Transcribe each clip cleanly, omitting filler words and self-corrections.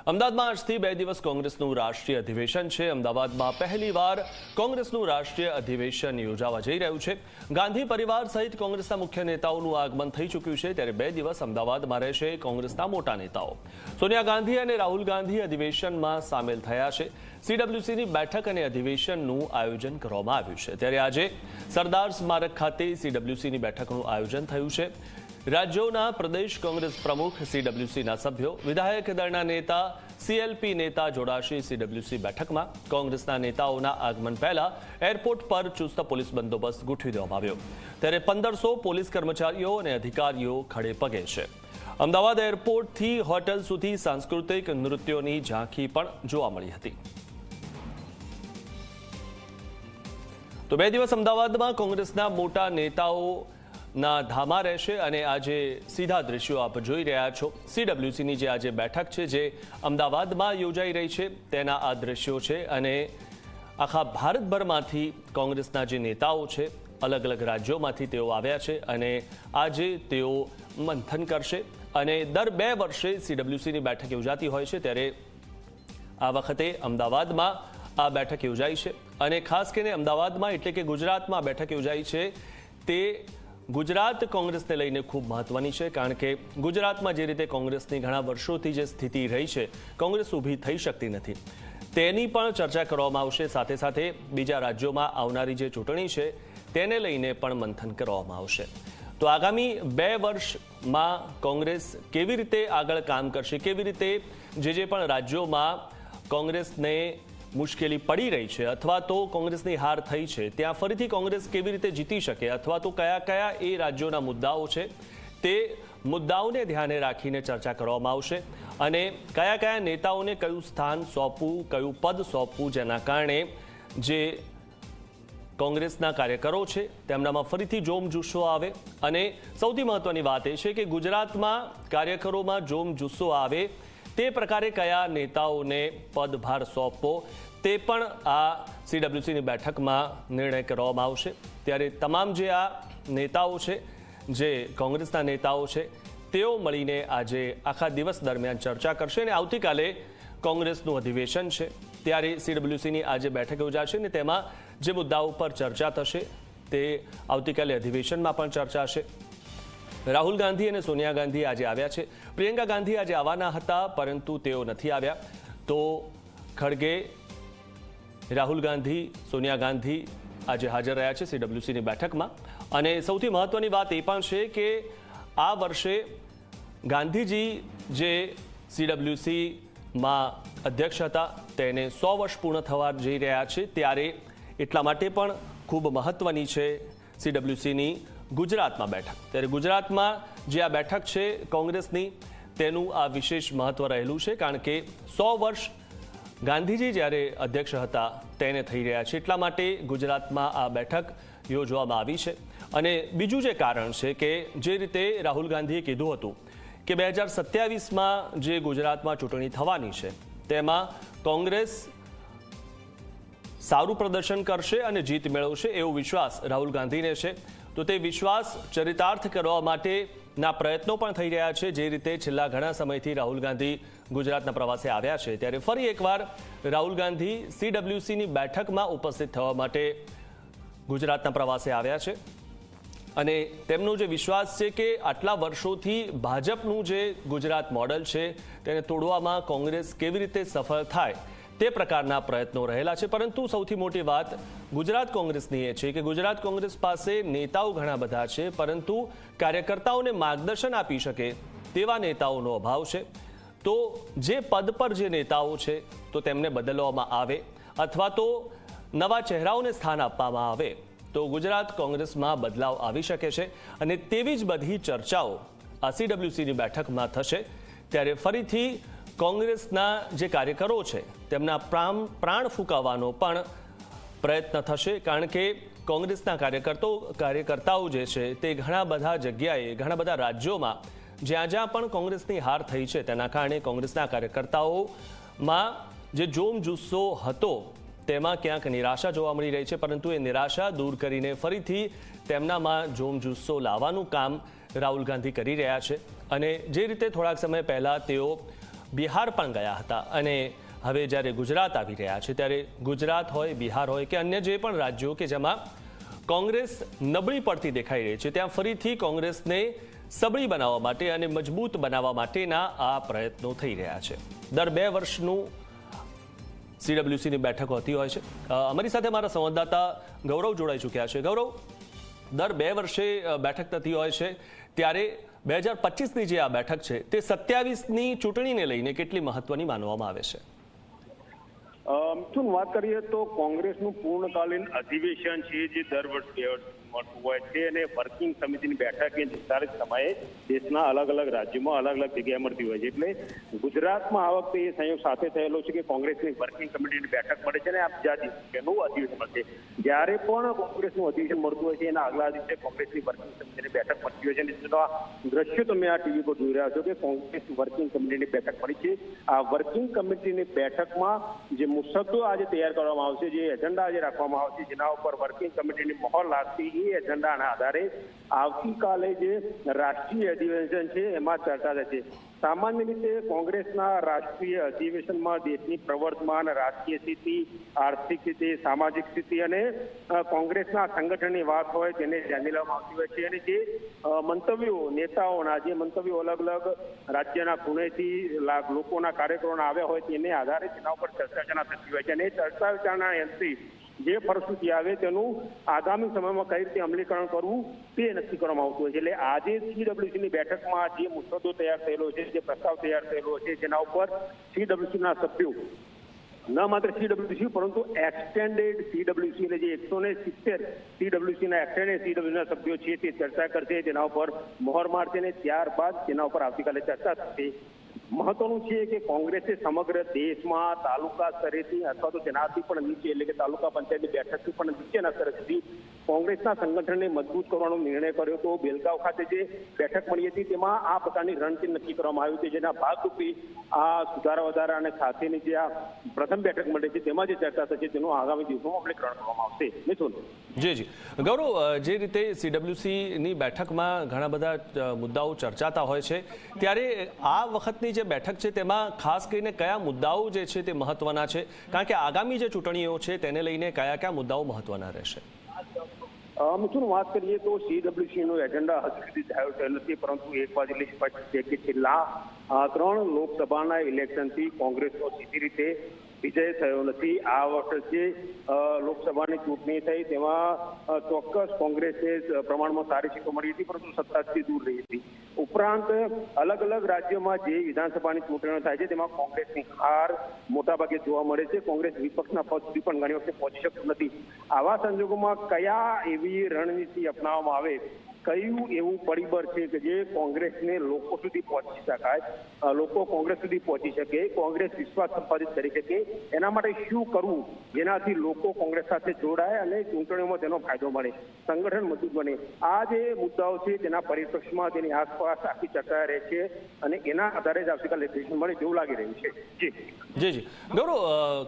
અમદાવાદમાં આજથી 2 દિવસ કોંગ્રેસનું રાષ્ટ્રીય અધિવેશન છે। અમદાવાદમાં પહેલીવાર કોંગ્રેસનું રાષ્ટ્રીય અધિવેશન યોજાવા જઈ રહ્યું છે। ગાંધી પરિવાર સહિત કોંગ્રેસના મુખ્ય નેતાઓનું આગમન થઈ ચૂક્યું છે, ત્યારે 2 દિવસ અમદાવાદમાં રહેશે કોંગ્રેસના મોટા નેતાઓ। સોનિયા ગાંધી અને રાહુલ ગાંધી અધિવેશનમાં સામેલ થયા છે। સીડબ્લ્યુસીની બેઠક અને અધિવેશનનું આયોજન કરવામાં આવ્યું છે, ત્યારે આજે સરદાર સ્મારક ખાતે સીડબ્લ્યુસીની બેઠકનું આયોજન થયું છે। રાજ્યોના પ્રદેશ કોંગ્રેસ પ્રમુખ, સીડબ્લ્યુસીના સભ્યો, વિધાયક દળના નેતા, સીએલપી નેતા જોડાશે સીડબ્લ્યુસી બેઠકમાં। કોંગ્રેસના નેતાઓના આગમન પહેલા એરપોર્ટ પર ચુસ્ત પોલીસ બંદોબસ્ત ગોઠવી દેવામાં આવ્યો, ત્યારે 1500 પોલીસ કર્મચારીઓ અને અધિકારીઓ ખડે પગે છે। અમદાવાદ એરપોર્ટથી હોટેલ સુધી સાંસ્કૃતિક નૃત્યોની ઝાંખી પણ જોવા મળી હતી। તો 2 દિવસ અમદાવાદમાં કોંગ્રેસના મોટા નેતાઓ ના ધામા રહેશે અને આજે સીધા દ્રશ્યો આપ જોઈ રહ્યા છો। સીડબ્લ્યુસીની જે આજે બેઠક છે જે અમદાવાદમાં યોજાઈ રહી છે તેના આ દ્રશ્યો છે અને આખા ભારતભરમાંથી કોંગ્રેસના જે નેતાઓ છે અલગ અલગ રાજ્યોમાંથી તેઓ આવ્યા છે અને આજે તેઓ મંથન કરશે અને દર 2 વર્ષે સીડબ્લ્યુસીની બેઠક યોજાતી હોય છે, ત્યારે આ વખતે અમદાવાદમાં આ બેઠક યોજાઈ છે અને ખાસ કરીને અમદાવાદમાં એટલે કે ગુજરાતમાં બેઠક યોજાઈ છે તે ગુજરાત કોંગ્રેસને લઈને ખૂબ મહત્વની છે, કારણ કે ગુજરાતમાં જે રીતે કોંગ્રેસની ઘણા વર્ષોથી જે સ્થિતિ રહી છે, કોંગ્રેસ ઊભી થઈ શકતી નથી, તેની પણ ચર્ચા કરવામાં આવશે। સાથે સાથે બીજા રાજ્યોમાં આવનારી જે ચૂંટણી છે તેને લઈને પણ મંથન કરવામાં આવશે। તો આગામી 2 વર્ષમાં કોંગ્રેસ કેવી રીતે આગળ કામ કરશે, કેવી રીતે જે પણ રાજ્યોમાં કોંગ્રેસને મુશ્કેલી પડી રહી છે અથવા તો કોંગ્રેસની હાર થઈ છે ત્યાં ફરીથી કોંગ્રેસ કેવી રીતે જીતી શકે અથવા તો કયા કયા એ રાજ્યોના મુદ્દાઓ છે તે મુદ્દાઓને ધ્યાને રાખીને ચર્ચા કરવામાં આવશે અને કયા કયા નેતાઓને કયું સ્થાન સોંપવું, કયું પદ સોંપવું, જેના કારણે જે કોંગ્રેસના કાર્યકરો છે તેમનામાં ફરીથી જોમજુસ્સો આવે। અને સૌથી મહત્વની વાત એ છે કે ગુજરાતમાં કાર્યકરોમાં જોમજુસ્સો આવે તે પ્રકારે કયા નેતાઓને પદભાર સોંપવો તે પણ આ સીડબ્લ્યુસીની બેઠકમાં નિર્ણય કરવામાં આવશે। ત્યારે તમામ જે આ નેતાઓ છે, જે કોંગ્રેસના નેતાઓ છે, તેઓ મળીને આજે આખા દિવસ દરમિયાન ચર્ચા કરશે અને આવતીકાલે કોંગ્રેસનું અધિવેશન છે ત્યારે સીડબ્લ્યુસીની આજે બેઠક યોજાશે અને તેમાં જે મુદ્દાઓ પર ચર્ચા થશે તે આવતીકાલે અધિવેશનમાં પણ ચર્ચાશે। રાહુલ ગાંધી અને સોનિયા ગાંધી આજે આવ્યા છે। પ્રિયંકા ગાંધી આજે આવવાના હતા પરંતુ તેઓ નથી આવ્યા, તો ખડગે, રાહુલ ગાંધી, સોનિયા ગાંધી આજે હાજર રહ્યા છે સીડબ્લ્યુસીની બેઠકમાં। અને સૌથી મહત્વની વાત એ પણ છે કે આ વર્ષે ગાંધીજી જે સીડબ્લ્યુસીમાં અધ્યક્ષ હતા તેને 100 વર્ષ પૂર્ણ થવા જઈ રહ્યા છે, ત્યારે એટલા માટે પણ ખૂબ મહત્વની છે સીડબ્લ્યુસીની ગુજરાતમાં બેઠક। ત્યારે ગુજરાતમાં જે આ બેઠક છે કોંગ્રેસની તેનું આ વિશેષ મહત્વ રહેલું છે, કારણ કે 100 વર્ષ ગાંધીજી જ્યારે અધ્યક્ષ હતા તેને થઈ રહ્યા છે, એટલા માટે ગુજરાતમાં આ બેઠક યોજવામાં આવી છે। અને બીજું જે કારણ છે કે જે રીતે રાહુલ ગાંધીએ કીધું હતું કે 2027માં જે ગુજરાતમાં ચૂંટણી થવાની છે તેમાં કોંગ્રેસ સારું પ્રદર્શન કરશે અને જીત મેળવશે એવો વિશ્વાસ રાહુલ ગાંધીને છે, તો તે વિશ્વાસ ચરિતાર્થ કરવા માટેના પ્રયત્નો પણ થઈ રહ્યા છે। જે રીતે છેલ્લા ઘણા સમયથી રાહુલ ગાંધી ગુજરાતના પ્રવાસે આવ્યા છે ત્યારે ફરી એકવાર રાહુલ ગાંધી સીડબ્લ્યુસીની બેઠકમાં ઉપસ્થિત થવા માટે ગુજરાતના પ્રવાસે આવ્યા છે અને તેમનો જે વિશ્વાસ છે કે આટલા વર્ષોથી ભાજપનું જે ગુજરાત મોડલ છે તેને તોડવામાં કોંગ્રેસ કેવી રીતે સફળ થાય તે પ્રકારના પ્રયત્નો રહેલા છે। પરંતુ સૌથી મોટી વાત ગુજરાત કોંગ્રેસની એ છે કે ગુજરાત કોંગ્રેસ પાસે નેતાઓ ઘણા બધા છે, પરંતુ કાર્યકર્તાઓને માર્ગદર્શન આપી શકે તેવા નેતાઓનો અભાવ છે। તો જે પદ પર જે નેતાઓ છે તો તેમને બદલવામાં આવે અથવા તો નવા ચહેરાઓને સ્થાન આપવામાં આવે તો ગુજરાત કોંગ્રેસમાં બદલાવ આવી શકે છે અને તેવી જ બધી ચર્ચાઓ આ સીડબ્લ્યુસીની બેઠકમાં થશે। ત્યારે ફરીથી કોંગ્રેસના જે કાર્યકરો છે તેમના પ્રાણ ફૂંકાવવાનો પણ પ્રયત્ન થશે, કારણ કે કોંગ્રેસના કાર્યકર્તાઓ જે છે તે ઘણા બધા જગ્યાએ, ઘણા બધા રાજ્યોમાં જ્યાં પણ કોંગ્રેસની હાર થઈ છે તેના કારણે કોંગ્રેસના કાર્યકર્તાઓમાં જે જોમજુસ્સો હતો તેમાં ક્યાંક નિરાશા જોવા મળી રહી છે, પરંતુ એ નિરાશા દૂર કરીને ફરીથી તેમનામાં જોમજુસ્સો લાવવાનું કામ રાહુલ ગાંધી કરી રહ્યા છે। અને જે રીતે થોડાક સમય પહેલા તેઓ બિહાર પણ ગયા હતા અને હવે જ્યારે ગુજરાત આવી રહ્યા છે ત્યારે ગુજરાત હોય, બિહાર હોય કે અન્ય જે પણ રાજ્યો કે જેમાં કોંગ્રેસ નબળી પડતી દેખાઈ રહી છે ત્યાં ફરીથી કોંગ્રેસને સબળી બનાવવા માટે અને મજબૂત બનાવવા માટેના આ પ્રયત્નો થઈ રહ્યા છે. દર 2 વર્ષનું CWCની બેઠક હોતી હોય છે. અમારી સાથે મારા સંવાદદાતા ગૌરવ જોડાઈ ચૂક્યા છે. ગૌરવ, દર 2 વર્ષે બેઠક થતી હોય છે ત્યારે 2025ની જે આ બેઠક છે તે 27ની ચૂંટણીને લઈને કેટલી મહત્વની માનવામાં આવે છે? મિથુન, વાત કરીએ તો કોંગ્રેસનું પૂર્ણકાલીન અધિવેશન છે જે દર વર્ષે મળતું હોય છે અને વર્કિંગ સમિતિની બેઠક એ નિર્ધારિત સમયે દેશના અલગ અલગ રાજ્યોમાં અલગ અલગ જગ્યાએ મળતી હોય છે. એટલે ગુજરાતમાં આ વખતે એ સંયોગ સાથે થયેલો છે કે કોંગ્રેસની વર્કિંગ કમિટીની બેઠક મળે છે અને આ બીજા દિવસનું અધિવેશન મળશે. જ્યારે પણ કોંગ્રેસનું અધિવેશન મળતું હોય છે એના આગલા દિવસે કોંગ્રેસની વર્કિંગ સમિતિની બેઠક મળતી હોય છે અને દ્રશ્યો તમે આ ટીવી પર જોઈ રહ્યા છો કે કોંગ્રેસ વર્કિંગ કમિટીની બેઠક મળી છે. આ વર્કિંગ કમિટીની બેઠકમાં જે મુસદ્દો આજે તૈયાર કરવામાં આવશે, જે એજન્ડા આજે રાખવામાં આવશે, જેના ઉપર વર્કિંગ કમિટીની મહોર લાગશે, એ એજન્ડાના આધારે આવતીકાલે જે રાષ્ટ્રીય અધિવેશન છે એમાં ચર્ચા થશે. સામાન્ય રીતે કોંગ્રેસના રાષ્ટ્રીય અધિવેશનમાં દેશની પ્રવર્તમાન રાજકીય સ્થિતિ, આર્થિક સ્થિતિ, સામાજિક સ્થિતિ અને કોંગ્રેસના સંગઠનની વાત હોય તેને ધ્યાને લેવામાં આવતી હોય છે અને જે મંતવ્યો નેતાઓના જે મંતવ્યો અલગ અલગ રાજ્યના ખૂણેથી લોકોના કાર્યકરોના આવ્યા હોય તેને આધારે તેના ઉપર ચર્ચા વિચારણા થતી હોય છે અને ચર્ચા વિચારણા અંતે જે ફરસૂચી આવે તેનું આગામી સમયમાં કઈ રીતે અમલીકરણ કરવું તે નક્કી કરવામાં આવતું હોય છે. એટલે આજે CWCની બેઠકમાં જે મુસદ્દો તૈયાર થયેલો છે, જે પ્રસ્તાવ તૈયાર થયેલો છે, જેના ઉપર CWCના સભ્યો ન માત્ર CWC પરંતુ એક્સટેન્ડેડ CWC એટલે જે 170 CWCના એક્સટેન્ડેડ CWCના સભ્યો છે તે ચર્ચા કરશે, તેના ઉપર મહોર મારશે અને ત્યારબાદ તેના ઉપર આવતીકાલે ચર્ચા થશે. મહત્વનું છે કે કોંગ્રેસે સમગ્ર દેશમાં તાલુકા સ્તરેથી અથવા તો તેનાથી પણ નીચે એટલે કે તાલુકા પંચાયતની બેઠકથી પણ નીચેના સ્તર સુધી કોંગ્રેસના સંગઠનને મજબૂત કરવાનો નિર્ણય કર્યો હતો. બેલગાંવ ખાતે જે બેઠક મળી હતી તેમાં આ પ્રકારની રણનીતિ નક્કી કરવામાં આવી હતી, જેના ભાગરૂપે આ સુધારા વધારા અને સાથેની જે આ પ્રથમ બેઠક મળી છે તેમાં જે ચર્ચા થશે તેનું આગામી દિવસોમાં અમલીકરણ કરવામાં આવશે. મિથુન. જી. ગૌરવ, જે રીતે CWCની બેઠકમાં ઘણા બધા મુદ્દાઓ ચર્ચાતા હોય છે ત્યારે આ વખતની જે બેઠક છે તેમાં ખાસ કરીને કયા મુદ્દાઓ જે છે તે મહત્વના છે, કારણ કે આગામી જે ચૂંટણીઓ છે તેને લઈને કયા મુદ્દાઓ મહત્વના રહેશે? મિથુન, વાત કરીએ તો CWCનો એજન્ડા હજુ સુધી જાહેર થયો નથી, પરંતુ એક વાત એટલી સ્પષ્ટ છે કે છેલ્લા 3 લોકસભાના ઇલેક્શનથી કોંગ્રેસનો સીધી રીતે વિજય થયો નથી. આ વર્ષે લોકસભાની ચૂંટણી થઈ તેમાં ચોક્કસ કોંગ્રેસને પ્રમાણમાં સારી સીટો મળી હતી, પરંતુ સત્તાથી દૂર રહી હતી. ઉપરાંત અલગ અલગ રાજ્યોમાં જે વિધાનસભાની ચૂંટણીઓ થાય છે તેમાં કોંગ્રેસની હાર મોટાભાગે જોવા મળે છે. કોંગ્રેસ વિપક્ષના પદ સુધી પણ ઘણી વખતે પહોંચી શકતું નથી. આવા સંજોગોમાં કયા એવી રણનીતિ અપનાવવામાં આવે, કયું એવું પરિબળ છે કે જે કોંગ્રેસને લોકો સુધી પહોંચી શકાય, લોકો કોંગ્રેસ સુધી પહોંચી શકે, કોંગ્રેસ વિશ્વાસ સંપાદિત કરી શકે, એના માટે શું કરવું જેનાથી લોકો કોંગ્રેસ સાથે જોડાય અને ચૂંટણીઓમાં તેનો ફાયદો મળે, સંગઠન મજબૂત બને. આ જે મુદ્દાઓ છે તેના પરિપ્રેક્ષમાં તેની આસપાસ આખી ચર્ચા રહે છે અને એના આધારે જ આવતીકાલે ડિસિઝન મળે તેવું લાગી રહ્યું છે. જી. ગૌરવ,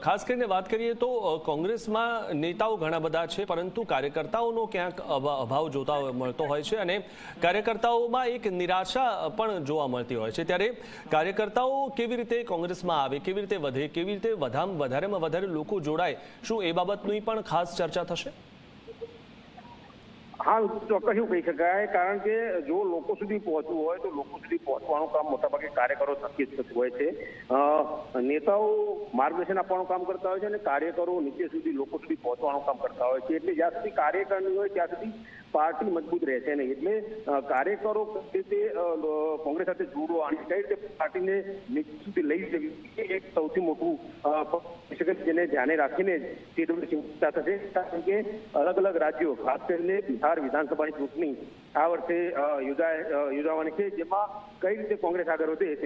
ખાસ કરીને વાત કરીએ તો કોંગ્રેસમાં નેતાઓ ઘણા બધા છે પરંતુ કાર્યકર્તાઓનો ક્યાંક અભાવ જોતા મળતો હોય છે અને કાર્યકર્તાઓમાં એક નિરાશા પણ જોવા મળતી હોય છે. ત્યારે કાર્યકર્તાઓ કેવી રીતે કોંગ્રેસમાં આવે, કેવી રીતે વધે, કેવી રીતે વધારેમાં વધારે લોકો જોડાય, શું એ બાબતની પણ ખાસ ચર્ચા થશે? હા, ચોક્કસ એવું કહી શકાય, કારણ કે જો લોકો સુધી પહોંચવું હોય તો લોકો સુધી પહોંચવાનું કામ મોટાભાગે કાર્યકરો થકી જ થતું હોય છે. નેતાઓ માર્ગદર્શન આપવાનું કામ કરતા હોય છે અને કાર્યકરો નીચે સુધી લોકો સુધી પહોંચવાનું કામ કરતા હોય છે. એટલે જ્યાં સુધી કાર્યકર નહીં હોય ત્યાં સુધી પાર્ટી મજબૂત રહેશે નહીં. એટલે કાર્યકરો કઈ રીતે કોંગ્રેસ સાથે જોડવા અને કઈ રીતે પાર્ટીને નીચે સુધી લઈ જવી એક સૌથી મોટું જેને ધ્યાને રાખીને ચિંતા થશે. કારણ કે અલગ અલગ રાજ્યો, ખાસ કરીને બિહાર વિધાનસભાની ચૂંટણી આ વર્ષે યોજાવાની છે, જેમાં કઈ રીતે કોંગ્રેસ આગળ વધે